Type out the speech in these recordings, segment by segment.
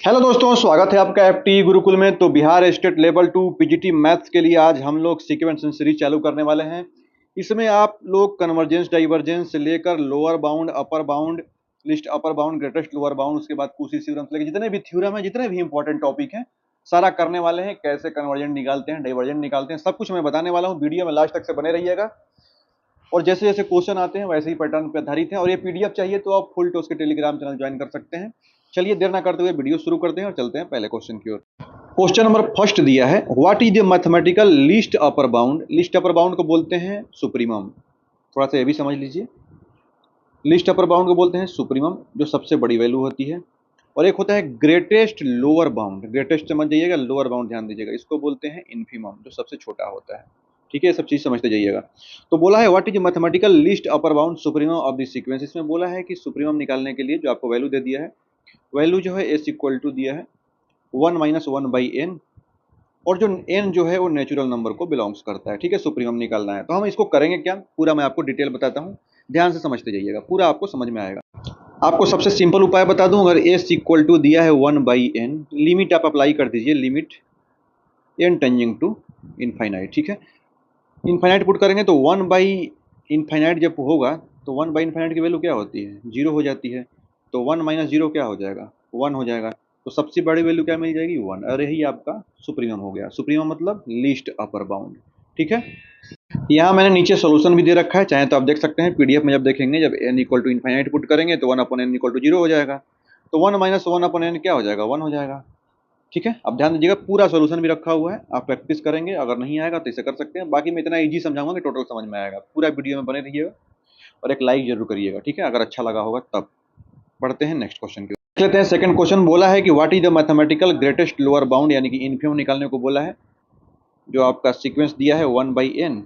Hello दोस्तों, स्वागत है आपका एफटी गुरुकुल में। तो Bihar state level 2 PGT maths के लिए आज हम लोग सीक्वेंस एंड सीरीज चालू करने वाले हैं। इसमें आप लोग कन्वर्जेंस डाइवर्जेंस से लेकर lower bound, upper bound, list upper bound, greatest lower bound, उसके बाद कुशी थ्योरम से लेकर जितने भी थ्योरम है, जितने भी इंपॉर्टेंट टॉपिक हैं, सारा करने वाले हैं। कैसे कन्वर्जेंट निकालते हैं, डाइवर्जेंट निकालते हैं, सब कुछ मैं बताने वाला हूँ। वीडियो में लास्ट तक से बने रहिएगा और जैसे जैसे क्वेश्चन आते हैं वैसे ही पैटर्न पर आधारित है। और ये पीडीएफ चाहिए तो आप फुल टॉस के टेलीग्राम चैनल ज्वाइन कर सकते हैं। चलिए देर ना करते हुए वीडियो शुरू करते हैं और चलते हैं पहले क्वेश्चन की ओर। क्वेश्चन नंबर फर्स्ट दिया है, what is the mathematical least upper bound. Least upper bound को बोलते हैं सुप्रीमम। थोड़ा सा ये भी समझ लीजिए, लीस्ट अपर बाउंड को बोलते हैं सुप्रीमम, जो सबसे बड़ी वैल्यू होती है। और एक होता है ग्रेटेस्ट लोअर बाउंड। ग्रेटेस्ट समझ जाइएगा, लोअर बाउंड ध्यान दीजिएगा, इसको बोलते हैं इन्फीमम, जो सबसे छोटा होता है। ठीक है, ये सब चीज समझते जाइएगा। तो बोला है what is mathematical least upper bound supremum of the sequence. इसमें बोला है कि सुप्रीमम निकालने के लिए जो आपको वैल्यू दे दिया है, वैल्यू जो है एस इक्वल टू दिया है 1 - 1/n, और जो n जो है वो नेचुरल नंबर को बिलोंग्स करता है। ठीक है, सुप्रीमम निकालना है तो हम इसको करेंगे क्या, पूरा मैं आपको डिटेल बताता हूँ, ध्यान से समझते जाइएगा, पूरा आपको समझ में आएगा। आपको सबसे सिंपल उपाय बता दूं, अगर s इक्वल टू दिया है 1/n, लिमिट आप अप्लाई कर दीजिए, limit n tending to infinite. ठीक है, इनफाइनाइट पुट करेंगे तो 1/इनफाइनाइट जब होगा तो 1/इनफाइनाइट की वैल्यू क्या होती है, 0 हो जाती है। तो 1 - 0 क्या हो जाएगा, 1 हो जाएगा। तो सबसे बड़ी वैल्यू क्या मिल जाएगी, 1। और यही आपका सुप्रीमम हो गया। सुप्रीमम मतलब लीस्ट अपर बाउंड। ठीक है, यहाँ मैंने नीचे सोल्यूशन भी दे रखा है, चाहे तो आप देख सकते हैं पीडीएफ में। जब देखेंगे, जब n equal to infinite put करेंगे तो 1/n इक्वल टू 0 हो जाएगा। तो 1 - 1/n क्या हो जाएगा, 1 हो जाएगा। ठीक है, अब ध्यान दीजिएगा, पूरा सोल्यूशन भी रखा हुआ है, आप प्रैक्टिस करेंगे, अगर नहीं आएगा तो इसे कर सकते हैं। बाकी मैं इतना ईजी समझाऊंगा कि टोटल समझ में आएगा। पूरा वीडियो में बने रहिएगा और एक लाइक जरूर करिएगा। ठीक है, अगर अच्छा लगा होगा तब। बढ़ते हैं नेक्स्ट क्वेश्चन की ओर। लेते हैं सेकंड क्वेश्चन। बोला है कि what is the mathematical greatest lower bound, यानी कि इन्फीमम निकालने को बोला है। जो आपका सीक्वेंस दिया है 1/n,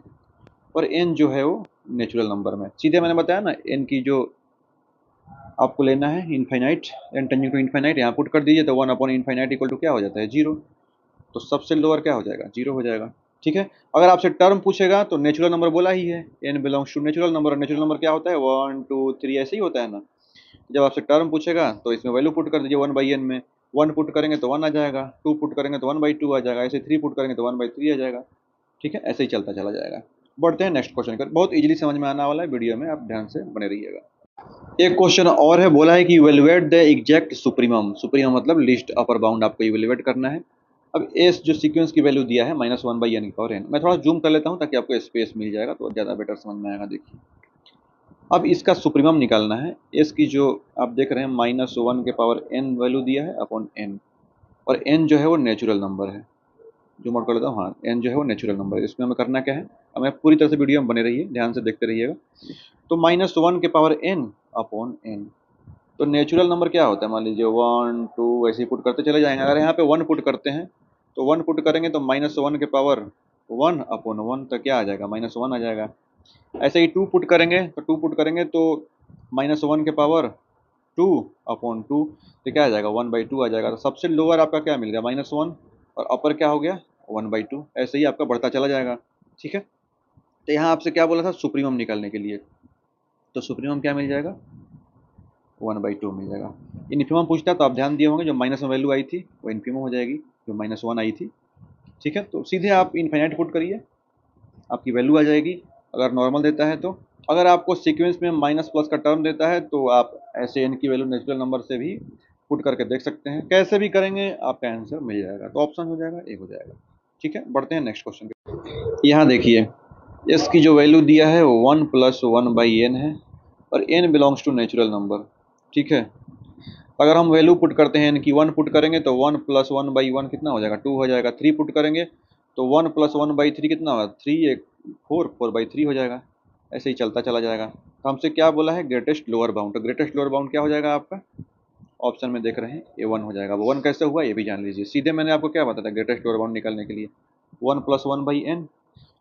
और n जो है वो नेचुरल नंबर में। सीधे मैंने बताया ना, n की जो आपको लेना है infinite, n tending to infinite, यहाँ पुट कर दीजिए तो 1/इनफाइनाइट इक्वल टू क्या हो जाता है, 0। तो सबसे लोअर क्या हो जाएगा, 0 हो जाएगा। ठीक है, अगर आपसे टर्म पूछेगा तो नेचुरल नंबर बोला ही है, n belongs to natural number. Natural number क्या होता है, 1 2 3 ऐसे ही होता है ना। जब आपसे टर्म पूछेगा तो इसमें वैल्यू पुट कर दीजिए 1/n में। 1 पुट करेंगे तो 1 आ जाएगा, 2 पुट करेंगे तो 1/2 आ जाएगा, ऐसे 3 पुट करेंगे तो 1/3 आ जाएगा। ठीक है, ऐसे ही चलता चला जाएगा। बढ़ते हैं नेक्स्ट क्वेश्चन पर, बहुत इजीली समझ में आने वाला है, वीडियो में आप ध्यान से बने रहिएगा। एक क्वेश्चन और है, बोला है कि evaluate the exact supremum. Supremum मतलब लिस्ट अपर बाउंड आपको इवेलुएट करना है। अब एस जो सीक्वेंस की वैल्यू दिया है -1/n, मैं थोड़ा जूम कर लेता हूँ ताकि आपको स्पेस मिल जाएगा तो ज़्यादा बेटर समझ में आएगा। देखिए, अब इसका सुप्रीमम निकालना है। एस की जो आप देख रहे हैं -1/n वैल्यू दिया है अपॉन n, और n जो है वो नेचुरल नंबर है। जो मोड कर लेता हूँ, हाँ, n जो है वो नेचुरल नंबर है। इसमें हमें करना क्या है, हमें पूरी तरह से वीडियो में बने रहिए, ध्यान से देखते रहिएगा। तो -1/n अपॉन n, तो नेचुरल नंबर क्या होता है, मान लीजिए 1 2 ऐसे ही पुट करते चले जाएंगे। अगर यहाँ पे 1 पुट करते हैं तो 1 पुट करेंगे तो -1/1 अपॉन 1, तो क्या आ जाएगा, -1 आ जाएगा। ऐसे ही 2 पुट करेंगे तो -1/2 अपॉन 2, तो क्या आ जाएगा, 1/2 आ जाएगा। तो सबसे लोअर आपका क्या मिल गया, -1, और अपर क्या हो गया, 1/2। ऐसे ही आपका बढ़ता चला जाएगा। ठीक है, तो यहाँ आपसे क्या बोला था, सुप्रीमम निकालने के लिए। तो सुप्रीमम क्या मिल जाएगा, 1/2 मिल जाएगा। इन्फीमम पूछता है तो आप ध्यान दिए होंगे, जो माइनस में वैल्यू आई थी वो इन्फीमम हो जाएगी, जो -1 आई थी। ठीक है, तो सीधे आप इनफाइनाइट पुट करिए, आपकी वैल्यू आ जाएगी। अगर नॉर्मल देता है तो, अगर आपको सीक्वेंस में माइनस प्लस का टर्म देता है तो आप ऐसे n की वैल्यू नेचुरल नंबर से भी पुट करके देख सकते हैं। कैसे भी करेंगे आपका आंसर मिल जाएगा। तो ऑप्शन हो जाएगा ए हो जाएगा। ठीक है, बढ़ते हैं नेक्स्ट क्वेश्चन के। यहाँ देखिए, एस की जो वैल्यू दिया है वो 1 + 1/n है, और n belongs to natural number. ठीक है, अगर हम वैल्यू पुट करते हैं कि 1 पुट करेंगे तो 1 + 1/1 कितना हो जाएगा, 2 हो जाएगा। 3 पुट करेंगे तो 1 + 1/3 कितना होगा, 3 1 4 4/3 हो जाएगा। ऐसे ही चलता चला जाएगा। तो हमसे क्या बोला है, ग्रेटेस्ट लोअर बाउंड। तो ग्रेटेस्ट लोअर बाउंड क्या हो जाएगा आपका, ऑप्शन में देख रहे हैं ए 1 हो जाएगा। 1 कैसे हुआ ये भी जान लीजिए। सीधे मैंने आपको क्या बताया था, ग्रेटेस्ट लोअर बाउंड निकालने के लिए 1 + 1/n,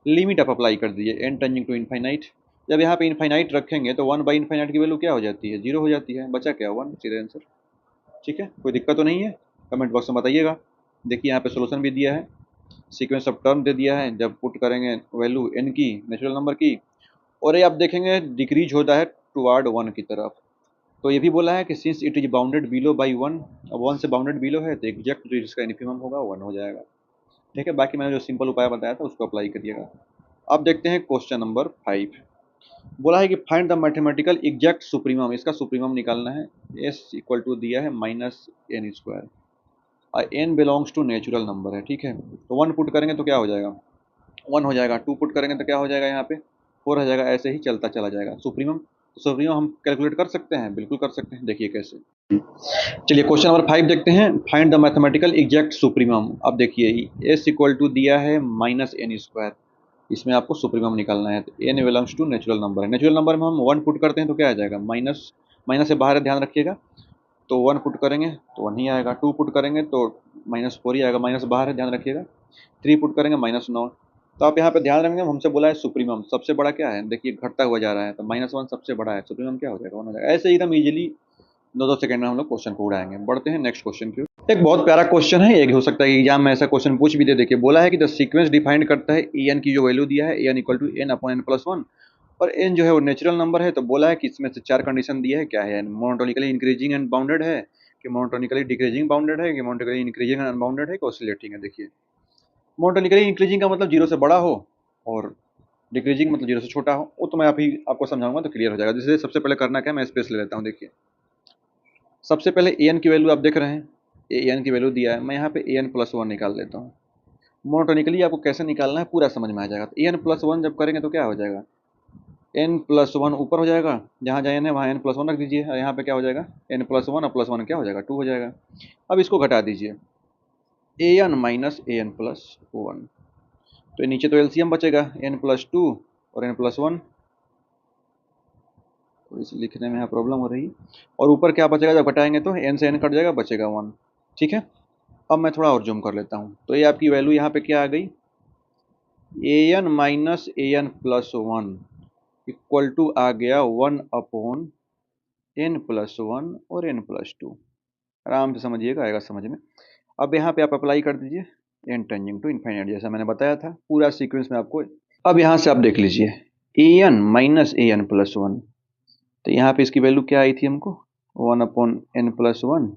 लिमिट आप अप्लाई कर दीजिए n टेंडिंग टू इनफाइनाइट। जब यहाँ पे इनफाइनाइट रखेंगे तो 1/इनफाइनाइट की वैल्यू क्या हो जाती है, 0 हो जाती है। बचा क्या, 1, सीधे आंसर। ठीक है, कोई दिक्कत तो नहीं है, कमेंट बॉक्स में बताइएगा। देखिए यहाँ पे सोल्यूशन भी दिया है, सीक्वेंस ऑफ टर्म दे दिया है। जब पुट करेंगे वैल्यू n की, नेचुरल नंबर की, और ये आप देखेंगे डिक्रीज होता है टुवार्ड 1 की तरफ। तो ये भी बोला है कि since it is bounded below by 1, अब 1 से बाउंडेड बिलो है तो एग्जैक्ट जो इसका इन्फिमम होगा 1 हो जाएगा। ठीक है, बाकी मैंने जो सिंपल उपाय बताया था उसको अप्लाई करिएगा। अब देखते हैं क्वेश्चन नंबर 5। बोला है कि find the mathematical exact supremum, इसका सुप्रीमम निकालना है। एस इक्वल टू दिया है minus n square, n belongs to natural number है। ठीक है, तो 1 पुट करेंगे तो क्या हो जाएगा, 1 हो जाएगा। 2 पुट करेंगे तो क्या हो जाएगा, यहाँ पे 4 हो जाएगा। ऐसे ही चलता चला जाएगा। सुप्रीमम, तो सुप्रीमम हम कैलकुलेट कर सकते हैं, बिल्कुल कर सकते हैं। देखिए कैसे। चलिए क्वेश्चन नंबर 5 देखते हैं। Find the mathematical exact supremum. अब देखिए एस इक्वल टू दिया है माइनस एन स्क्वायर, इसमें आपको सुप्रीमम निकालना है। तो n belongs to natural number है। नेचुरल नंबर में हम 1 पुट करते हैं तो क्या आ जाएगा, माइनस, माइनस से बाहर है, ध्यान रखिएगा। तो 1 पुट करेंगे तो 1 ही आएगा। 2 पुट करेंगे तो -4 ही आएगा, माइनस बाहर है, ध्यान रखिएगा। 3 पुट करेंगे -9। तो आप यहाँ पे ध्यान रखेंगे, हमसे बोला है सुप्रीमम, सबसे बड़ा क्या है, देखिए घटता हुआ जा रहा है, तो -1 सबसे बड़ा है, सुप्रीमम क्या हो जाएगा, 1 हो जाएगा। ऐसे ही एकदम इजीली 2-2 सेकंड में हम लोग क्वेश्चन को उड़ाएंगे। बढ़ते हैं नेक्स्ट क्वेश्चन की। एक बहुत प्यारा क्वेश्चन है, एक हो सकता है कि एग्जाम में ऐसा क्वेश्चन पूछ भी दे। देखिए बोला है कि द सीक्वेंस डिफाइंड करता है एन की जो वैल्यू दिया है, n equal to n upon n plus 1, और एन जो है वो नेचुरल नंबर है। तो बोला है कि इसमें से 4 कंडीशन दिया है, क्या है, मोनोटोनिकली इंक्रीजिंग एंड बाउंडेड है, कि मोनोटोनिकली डिक्रीजिंग बाउंडेड है, कि मोनोटोनिकली इंक्रीजिंग एंड अनबाउंडेड है, कि ऑसिलेटिंग है। देखिए मोनोटोनिकली इंक्रीजिंग का मतलब 0 से बड़ा हो, और डिक्रीजिंग मतलब 0 से छोटा हो। वो तो मैं आपको समझाऊंगा तो क्लियर हो जाएगा। जैसे सबसे पहले करना क्या है, मैं स्पेस ले लेता हूँ। देखिए सबसे पहले ए एन की वैल्यू आप देख रहे हैं, ए एन की वैल्यू दिया है, मैं यहाँ पे ए एन प्लस 1 निकाल लेता हूँ। मोनोटोनिकली आपको कैसे निकालना है पूरा समझ में आ जाएगा। तो ए एन प्लस 1 जब करेंगे तो क्या हो जाएगा, एन प्लस 1 ऊपर हो जाएगा, जहाँ जहाँ एन है वहाँ एन प्लस 1 रख दीजिए, और यहाँ पे क्या हो जाएगा, एन प्लस 1 और प्लस 1 क्या हो जाएगा, 2 हो जाएगा। अब इसको घटा दीजिए, ए N minus A N plus 1, तो नीचे तो एलसीएम बचेगा, एन प्लस 2 और एन प्लस 1, तो इसे लिखने में यहाँ प्रॉब्लम हो रही है। और ऊपर क्या बचेगा, जब घटाएंगे तो एन से एन कट जाएगा, बचेगा 1। ठीक है, अब मैं थोड़ा और जूम कर लेता हूँ। तो ये आपकी वैल्यू यहाँ पे क्या आ गई, A N minus A N plus 1 equal to आ गया 1 अपॉन एन प्लस 1 और एन प्लस 2। आराम से समझिएगा, आएगा समझ में। अब यहाँ पे आप अप्लाई कर दीजिए एन टेंडिंग टू इन्फाइनाइट, जैसा मैंने बताया था पूरा सीक्वेंस में आपको। अब यहाँ से आप देख लीजिए ए N minus A N plus 1, तो यहाँ पे इसकी वैल्यू क्या आई थी हमको, 1 अपॉन एन प्लस 1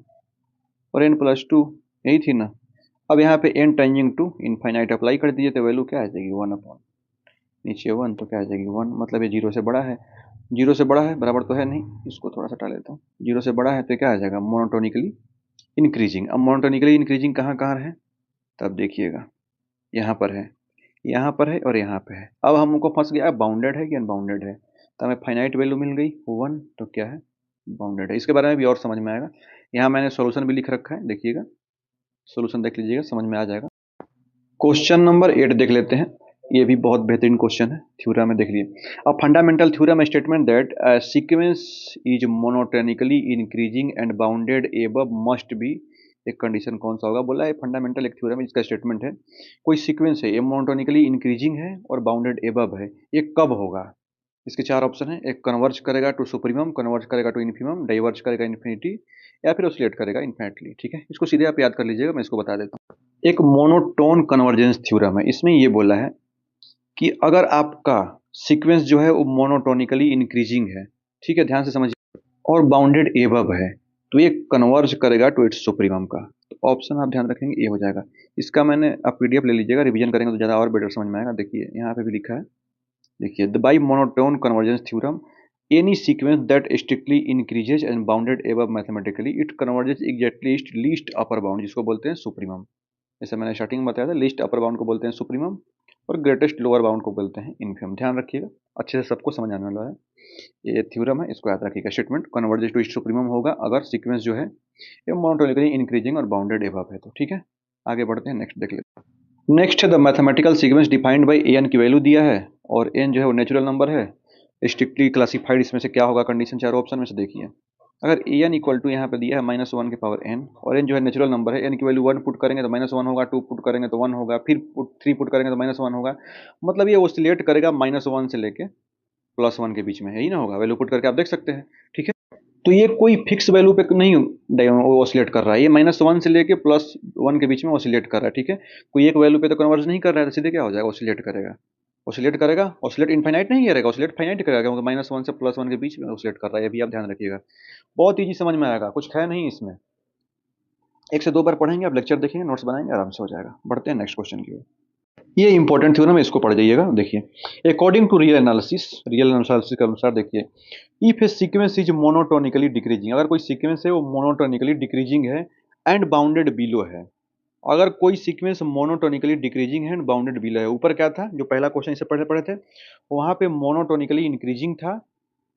और एन प्लस 2, यही थी ना। अब यहाँ पे n tending to infinite apply कर दीजिए, तो वैल्यू क्या आ जाएगी, 1 अपॉन नीचे 1, तो क्या आ जाएगी 1, मतलब ये 0 से बड़ा है। 0 से बड़ा है, बराबर तो है नहीं, इसको थोड़ा सा हटा लेता हूँ। 0 से बड़ा है तो क्या आ जाएगा, मोनोटोनिकली इंक्रीजिंग। अब मोनोटोनिकली इंक्रीजिंग कहाँ कहाँ है, तब देखिएगा यहाँ पर है, यहाँ पर है और यहाँ पे है। अब हमको फंस गया बाउंडेड है कि अनबाउंडेड है, तो हमें फाइनाइट वैल्यू मिल गई 1, तो क्या है, बाउंडेड है। इसके बारे में भी और समझ में आएगा। यहाँ मैंने सॉल्यूशन भी लिख रखा है, देखिएगा सॉल्यूशन देख लीजिएगा, समझ में आ जाएगा। क्वेश्चन नंबर 8 देख लेते हैं। ये भी बहुत बेहतरीन क्वेश्चन है, थ्योरम में देख लीजिए। A fundamental theorem statement that a sequence is monotonically increasing and bounded above must be, एक कंडीशन कौन सा होगा, बोला है फंडामेंटल एक थ्योरम इसका स्टेटमेंट है, कोई सीक्वेंस है ये मोनोटोनिकली इंक्रीजिंग है और बाउंडेड एबव है, ये कब होगा। इसके 4 ऑप्शन है, एक कन्वर्ज करेगा टू सुप्रीमम, कन्वर्ज करेगा टू इन्फीमम, डाइवर्ज करेगा इन्फिनिटी, या फिर ऑसिलेट करेगा इन्फिनिटली। ठीक है, इसको सीधे आप याद कर लीजिएगा, मैं इसको बता देता हूँ। एक मोनोटोन कन्वर्जेंस थ्योरम है, इसमें ये बोला है कि अगर आपका सीक्वेंस जो है वो मोनोटोनिकली इंक्रीजिंग है, ठीक है, ध्यान से समझिए, और बाउंडेड एबव है, तो ये कन्वर्ज करेगा टू इट्स सुप्रीमम का। तो ऑप्शन आप ध्यान रखेंगे ये हो जाएगा। इसका मैंने आप पीडीएफ ले लीजिएगा, रिवीजन करेंगे तो ज़्यादा और बेटर समझ में आएगा। देखिए यहाँ पे भी लिखा है, देखिए the by monotone convergence theorem any sequence that strictly increases and bounded above mathematically it converges exactly least upper bound, जिसको बोलते हैं सुप्रीमम। जैसे मैंने स्टार्टिंग में बताया था, लीस्ट अपर बाउंड को बोलते हैं सुप्रीमम और ग्रेटेस्ट लोअर बाउंड को बोलते हैं इन्फीमम। ध्यान रखिएगा, अच्छे से सबको समझ आने वाला है। ये थ्योरम है, इसको याद रखिएगा। स्टेटमेंट कन्वर्जेज टू सुप्रीमम होगा अगर सीक्वेंस जो है ये मोनोटोनिकली इंक्रीजिंग और बाउंडेड एबव है तो। ठीक है, आगे बढ़ते हैं, नेक्स्ट देख लेते हैं। नेक्स्ट है the mathematical sequence defined by n की वैल्यू दिया है, और एन जो है वो नेचुरल नंबर है, स्ट्रिक्टली क्लासिफाइड। इसमें से क्या होगा कंडीशन, चारों ऑप्शन में से देखिए। अगर ए एन इक्वल टू यहाँ पे दिया है -1 की पावर एन, और एन जो है नेचुरल नंबर है, एन की वैल्यू 1 पुट करेंगे तो -1 होगा, 2 पुट करेंगे तो 1 होगा, फिर 3 पुट करेंगे तो -1 होगा, मतलब ये ऑसिलेट करेगा -1 से लेके +1 के बीच में, यही ना होगा, वैल्यू पुट करके आप देख सकते हैं। ठीक है, तो ये कोई फिक्स वैल्यू पे नहीं ऑसिलेट कर रहा है, ये -1 से लेके +1 के बीच में ऑसिलेट कर रहा है। ठीक है, कोई एक वैल्यू पे तो कन्वर्ज नहीं कर रहा है, तो सीधे क्या हो जाएगा, ऑसिलेट करेगा। ऑसिलेट करेगा, ऑसिलेट इनफाइनाइट नहीं करेगा, ऑसिलेट फाइनाइट करेगा, क्योंकि -1 से +1 के बीच में ऑसिलेट कर रहा है, ये भी आप ध्यान रखिएगा। बहुत ईजी समझ में आएगा, कुछ है नहीं इसमें। 1 से 2 बार पढ़ेंगे, आप लेक्चर देखेंगे, नोट्स बनाएंगे, आराम से हो जाएगा। बढ़ते हैं नेक्स्ट क्वेश्चन की ओर। ये इंपॉर्टेंट थ्योरम है, इसको पढ़ जाइएगा। देखिए, अकॉर्डिंग टू रियल एनालिसिस के अनुसार देखिए, if A sequence is monotonically decreasing, अगर कोई सीक्वेंस है वो मोनोटोनिकली डिक्रीजिंग है एंड बाउंडेड बिलो है। अगर कोई सीक्वेंस मोनोटोनिकली डिक्रीजिंग है एंड बाउंडेड बिलो है, ऊपर क्या था जो पहला क्वेश्चन इससे पढ़े थे, वहां पे मोनोटोनिकली इंक्रीजिंग था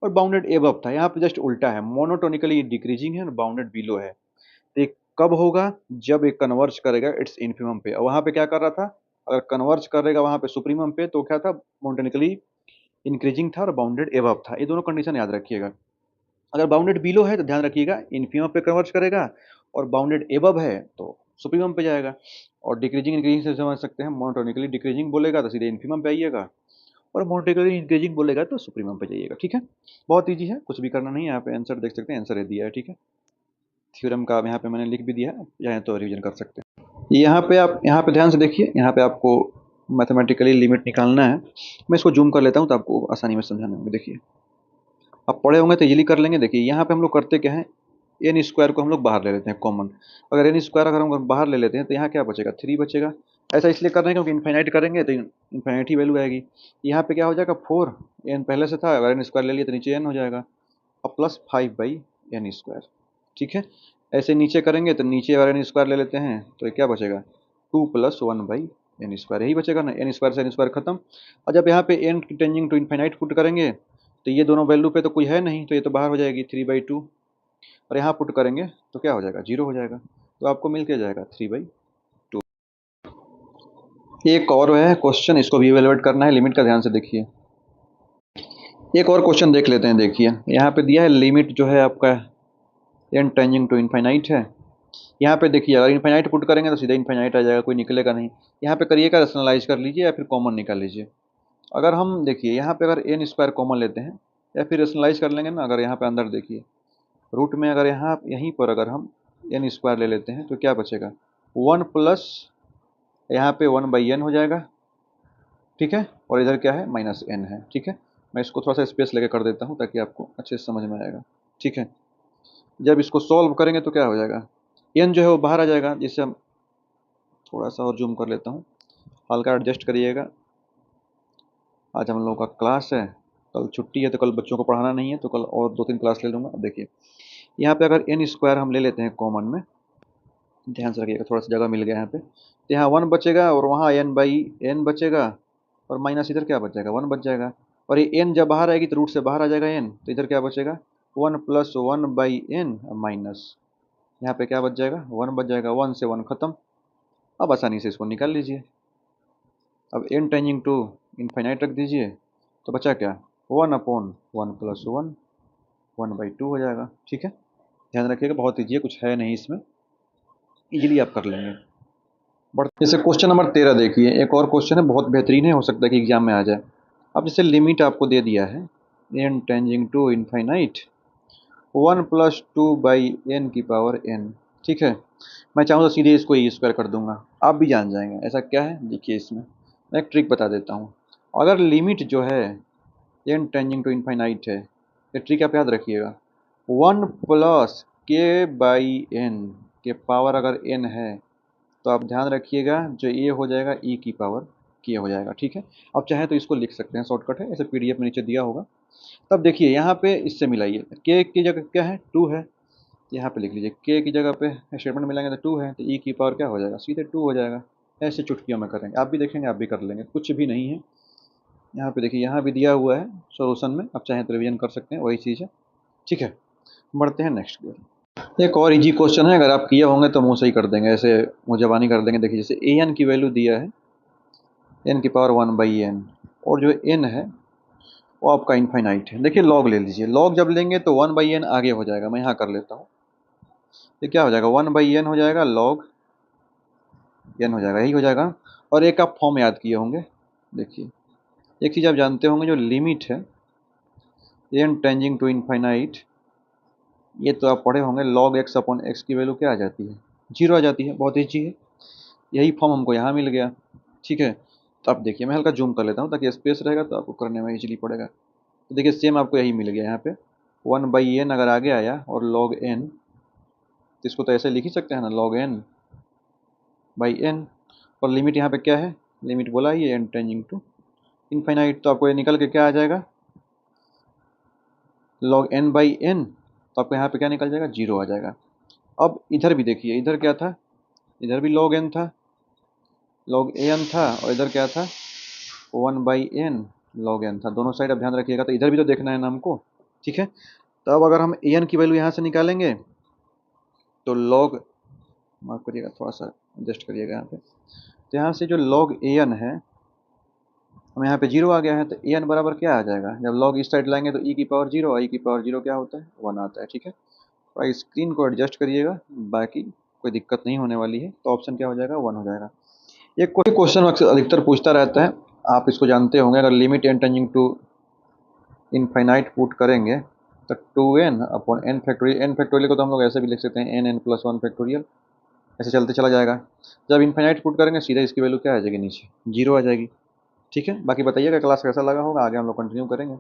और बाउंडेड एबव था। यहाँ पे जस्ट उल्टा है, मोनोटोनिकली डिक्रीजिंग है और बाउंडेड बिलो है। तो ये कब होगा? जब एक कन्वर्ज करेगा इट्स इन्फिमम पे। और वहां पे क्या कर रहा था? अगर कन्वर्ज करेगा वहां पे सुप्रीमम पे, तो क्या था? मोनोटोनिकली इंक्रीजिंग था और बाउंडेड एबव था। ये दोनों कंडीशन याद रखिएगा। अगर बाउंडेड बिलो है तो ध्यान रखिएगा इन्फिमम पे कन्वर्ज करेगा, और बाउंडेड एबव है तो सुप्रीमम पे जाएगा। और डिक्रीजिंग इंक्रीजिंग से समझ सकते हैं, मोनोटोनिकली डिक्रीजिंग बोलेगा तो सीधे इन्फिमम पे आइएगा, और मोनोटोनिकली इंक्रीजिंग बोलेगा तो सुप्रीमम पे जाइएगा। ठीक है, बहुत ईजी है, कुछ भी करना नहीं है। यहाँ पे आंसर देख सकते हैं, आंसर दिया है। ठीक है, थ्योरम का यहाँ पे मैंने लिख भी दिया है, चाहे तो रिवीजन कर सकते हैं। यहाँ पे आप यहाँ पे ध्यान से देखिए, यहाँ पे आपको मैथमेटिकली लिमिट निकालना है। मैं इसको जूम कर लेता हूँ तो आपको आसानी में समझाने होंगे। देखिए, आप पढ़े होंगे तो इजीली कर लेंगे। देखिए, यहाँ पे हम लोग करते क्या है, एन स्क्वायर को हम लोग बाहर ले लेते हैं कॉमन। अगर एन स्क्वायर अगर हम बाहर ले लेते हैं तो यहाँ क्या बचेगा? 3 बचेगा। ऐसा इसलिए कर रहे हैं क्योंकि इन्फाइनाइट करेंगे तो इन्फाइनाइट ही वैल्यू आएगी। यहाँ पे क्या हो जाएगा? 4, एन पहले से था, अगर एन स्क्वायर ले लिया तो नीचे एन हो जाएगा, अब प्लस 5/n स्क्वायर। ठीक है, ऐसे नीचे करेंगे तो नीचे अगर एन स्क्वायर ले लेते हैं तो ये क्या बचेगा? 2 + 1/n स्क्वायर, यही बचेगा ना। एन स्क्वायर से एन स्क्वायर खत्म। और जब यहाँ पे n tending to infinite put करेंगे तो ये दोनों वैल्यू पे तो कोई है नहीं, तो ये तो बाहर हो जाएगी 3/2। और यहाँ पुट करेंगे तो क्या हो जाएगा? 0 हो जाएगा। तो आपको मिल के जाएगा 3/2। एक और है क्वेश्चन, इसको भी इवेलुएट करना है, लिमिट का ध्यान से देखिए। एक और क्वेश्चन देख लेते हैं। देखिए, यहाँ पे दिया है लिमिट जो है आपका एन टेंजिंग टू इन्फाइनाइट है। यहाँ पे देखिए, अगर इन्फाइनाइट पुट करेंगे तो सीधा इन्फाइनाइट आ जाएगा, कोई निकलेगा नहीं। यहाँ पे करिएगा, रैशनलाइज कर लीजिए या फिर कॉमन निकाल लीजिए। अगर हम देखिए यहाँ पे अगर एन स्क्वायर कॉमन लेते हैं या फिर रैशनलाइज कर लेंगे ना, अगर यहाँ पे अंदर देखिए रूट में, अगर यहाँ यहीं पर अगर हम एन स्क्वायर ले लेते हैं तो क्या बचेगा? 1 प्लस यहाँ पे 1/n हो जाएगा। ठीक है, और इधर क्या है? -n है। ठीक है, मैं इसको थोड़ा सा स्पेस लेके कर देता हूँ ताकि आपको अच्छे से समझ में आएगा। ठीक है, जब इसको सॉल्व करेंगे तो क्या हो जाएगा? n जो है वो बाहर आ जाएगा, जिससे हम थोड़ा सा और जूम कर लेता हूँ, हल्का एडजस्ट करिएगा। आज हम लोगों का क्लास है, कल छुट्टी है तो कल बच्चों को पढ़ाना नहीं है, तो कल और 2-3 क्लास ले लूँगा। अब देखिए, यहाँ पे अगर एन स्क्वायर हम ले लेते हैं कॉमन में, ध्यान से रखिएगा, थोड़ा सा जगह मिल गया यहाँ पे, तो यहाँ 1 बचेगा और वहाँ n/n बचेगा, और माइनस इधर क्या बच जाएगा? 1 बच जाएगा। और ये n जब बाहर आएगी तो रूट से बाहर आ जाएगा n, तो इधर क्या बचेगा? 1 + 1/n माइनस, यहाँ पे क्या बच जाएगा? 1 बच जाएगा। 1 से 1 खत्म। अब आसानी से इसको निकाल लीजिए। अब n टेंजिंग टू इन्फाइनाइट रख दीजिए, तो बचा क्या? 1/1 + 1, 1/2 हो जाएगा। ठीक है, ध्यान रखिएगा, बहुत ईजी है, कुछ है नहीं इसमें, इजीली आप कर लेंगे। जैसे क्वेश्चन नंबर 13 देखिए, एक और क्वेश्चन है, बहुत बेहतरीन है, हो सकता है कि एग्जाम में आ जाए। अब जैसे लिमिट आपको दे दिया है n Tenzing to infinite 1 + 2/n। ठीक है, मैं चाहूँ तो सीधे इसको ई स्क्वायर कर दूंगा, आप भी जान जाएंगे। ऐसा क्या है देखिए, इसमें मैं एक ट्रिक बता देता हूँ। अगर लिमिट जो है n टेंजिंग टू इन्फाइनाइट है, ये ट्रिक आप याद रखिएगा, 1 + k/n के पावर अगर n है तो आप ध्यान रखिएगा जो ये हो जाएगा e की पावर k हो जाएगा। ठीक है, आप चाहें तो इसको लिख सकते हैं, शॉर्टकट है, ऐसे पीडीएफ में नीचे दिया होगा। तब देखिए यहाँ पे इससे मिलाइए, k की जगह क्या है? 2 है, यहाँ पे लिख लीजिए k की जगह पे स्टेटमेंट मिलाएंगे तो 2 है, तो e की पावर क्या हो जाएगा? सीधे 2 हो जाएगा। ऐसे चुटकियों में करेंगे, आप भी देखेंगे, आप भी कर लेंगे, कुछ भी नहीं है। यहाँ पे देखिए, यहाँ भी दिया हुआ है सोल्यूशन में, आप चाहें तो रिविजन कर सकते हैं, वही चीज़ है। ठीक है, बढ़ते हैं नेक्स्ट की ओर। एक और इजी क्वेश्चन है, अगर आप किए होंगे तो मुंह से ही कर देंगे, ऐसे मुँह जबानी कर देंगे। देखिए, जैसे an की वैल्यू दिया है n की पावर 1/n, और जो n है वो आपका इन्फाइनाइट है। देखिए, लॉग ले लीजिए, लॉग जब लेंगे तो 1/n आगे हो जाएगा। मैं यहाँ कर लेता हूँ, ये क्या हो जाएगा? 1/n हो जाएगा, लॉग n हो जाएगा, यही हो जाएगा। और एक आप फॉर्म याद किए होंगे। देखिए, एक चीज़ आप जानते होंगे, जो लिमिट है n टेंजिंग टू इन्फाइनाइट, ये तो आप पढ़े होंगे, log x/x की वैल्यू क्या आ जाती है? 0 आ जाती है। बहुत ईजी है, यही फॉर्म हमको यहाँ मिल गया। ठीक है, तो अब देखिए मैं हल्का जूम कर लेता हूँ ताकि स्पेस रहेगा तो आपको करने में इजीली पड़ेगा। तो देखिए सेम आपको यही मिल गया यहाँ पे 1/n अगर आगे आया और log n, तो इसको तो ऐसे लिख ही सकते हैं ना, log n/n। और लिमिट यहाँ पे क्या है, लिमिट बोला ही है n टेंडिंग टू इनफाइनाइट, तो आपको ये निकल के क्या आ जाएगा log n/n, तो आपको यहाँ पे क्या निकल जाएगा, 0 आ जाएगा। अब इधर भी देखिए, इधर क्या था, इधर भी log n था, log an था, और इधर क्या था 1/n log n था। दोनों साइड अब ध्यान रखिएगा, तो इधर भी तो देखना है ना हमको, ठीक है। तो अब अगर हम an की वैल्यू यहाँ से निकालेंगे तो log, माफ करिएगा थोड़ा सा एडजस्ट करिएगा यहाँ पे, तो यहाँ से जो log an है, हम यहाँ पे 0 आ गया है, तो an बराबर क्या आ जाएगा, जब log इस साइड लाएंगे तो e की पावर 0, और e की पावर 0 क्या होता है, 1 आता है, ठीक है। तो स्क्रीन को एडजस्ट करिएगा, बाकी कोई दिक्कत नहीं होने वाली है। तो ऑप्शन क्या हो जाएगा, 1 हो जाएगा। एक क्वेश्चन अक्सर अधिकतर पूछता रहता है, आप इसको जानते होंगे, अगर limit n tending to infinite put करेंगे तो 2n upon n factorial, n factorial को तो हम लोग ऐसे भी लिख सकते हैं n+1 फैक्टोरियल, ऐसे चलते चला जाएगा। जब इनफाइनाइट पुट करेंगे सीधा इसकी वैल्यू क्या आ जाएगी, नीचे 0 आ जाएगी, ठीक है। बाकी बताइएगा क्लास कैसा लगा होगा, आगे हम लोग कंटिन्यू करेंगे।